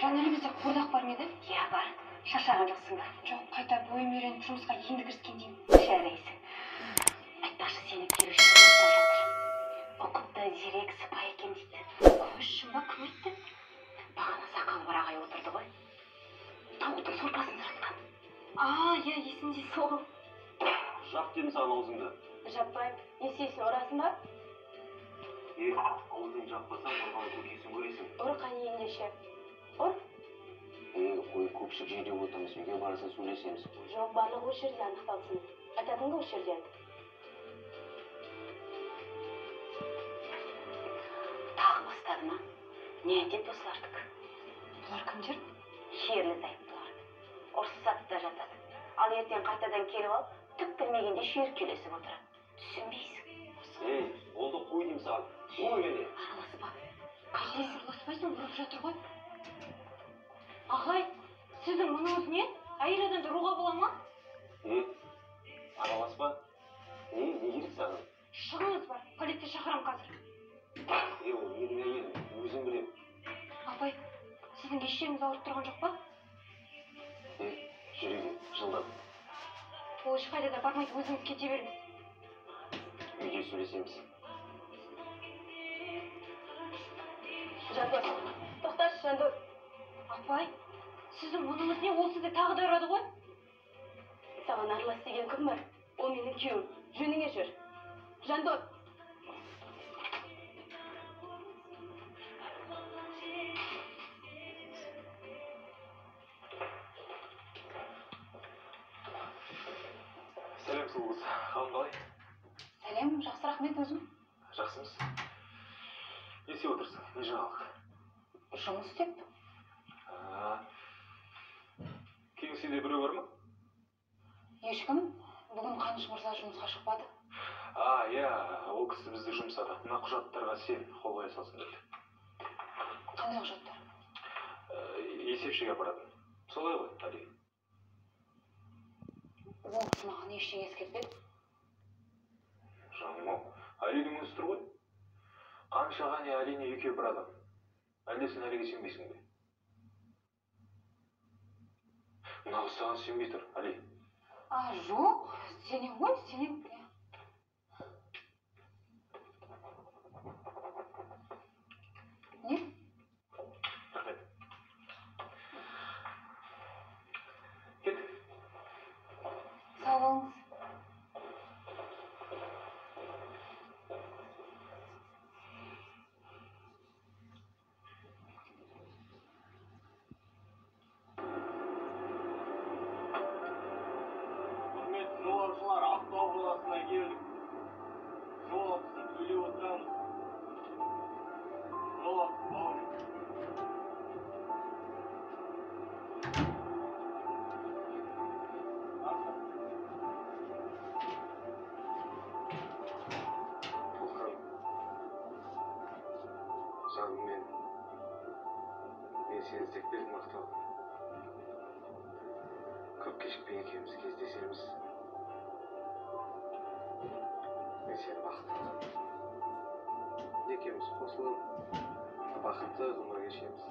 Жанель бізде қуырдақ бар ма еді? Иә бар. Шаршаған жоқсың ба? Жоқ, қайта бойым үйреніп жұмысқа енді кіріскен деймін. Жарайсың. Айтпақшы сені келуші болып жатыр. Ұқыпты, зерек, сыпайы екен дейді. Көз шын ба, кім айтты? Бағана сақалы бар ағай отырды ғой. Тауықтың сорпасын сұратқан. Иә, есімде сол. Жап деймін саған аузыңды. Жаппай, есесін ұрасың ба? Аузың жаппасаң, ұрған көкесін көресің. Ұр қане ендеше. Ұр? Қой, көпшік жерде отырмыз, үйге барса сөйлесеміз. Жоқ, барлығы осы жерде анықталсын. Айтатынды осы жерде айт. Тағы бастады ма? Не айтеді осылардық? Бұлар кімдер? Ерлі зайыптылар. Ұрсысады да жатады. Ал ертең қайтадан келіп алып, түк білмегенде шүйіркелесіп отырады. Түсінбейсің. Олды қой деймін саған. Ой кәне. Араласпа. Қайтесі араласпайсың, ұрып жатыр ғой. Ағай, сіздің мұныңыз не? Әйел адамды ұруға бола ма? Араласпа. Не керек саған? Шығыңыз бар, полиция шақырам қазір. Ол менің әйелім, өзім білем. Апай, сіздің еш жеріңіз ауырып тұрған жоқ па? Жүрегім жылдам. Ол ешқайда да бармайды, өзіңіз кете беріңіз. Үйде сөйлесеміз. Жандос, тоқташы, Жандос. Апай, сіздің мұныңыз не? Ол сізді тағы да ұрады ғой? Саған аралас деген кім бар? Ол менің күйеуім. Жөніңе жүр. Жандос. Сәлем сұлу қыз. Қалың қалай? Сәлем, жақсы рахмет өзім. Жақсымыз. Не істеп отырсың? Не жаңалық? Жұмыс істеп. Кеңседе біреу бар ма? Ешкім, бүгін Қаныш мырза жұмысқа шықпады. Иә, ол кісі бізді жұмсады. Мына құжаттарға сен қол қоя салсын деді. Қандай құжаттар? Есепшіге апаратын. Солай ғой, Али. Ол кісі маған ештеңе ескертпеді. Жаным-ау, Алидің өзі тұр ғой. Қаншаға не Алине екеуі бір адам. Әлде сен Алиге сенбейсің бе? Нағыз саған сенбей тұр, Али. Жоқ, сенем ғой, сенем. Не? Рахмет. Кет. Сау болыңыз. Құрметті жолаушылар, Ақтау қаласына келдік. Жол ақысын төлеп отырамыз. Жол ақысы бауыр. Жаным мен сені іздеп келдім Ақтау. Көп кешікпей екеуміз кездесеміз. Мен сені бақыттымын. Екеуміз қосылып, бақытты ғұмыр кешеміз.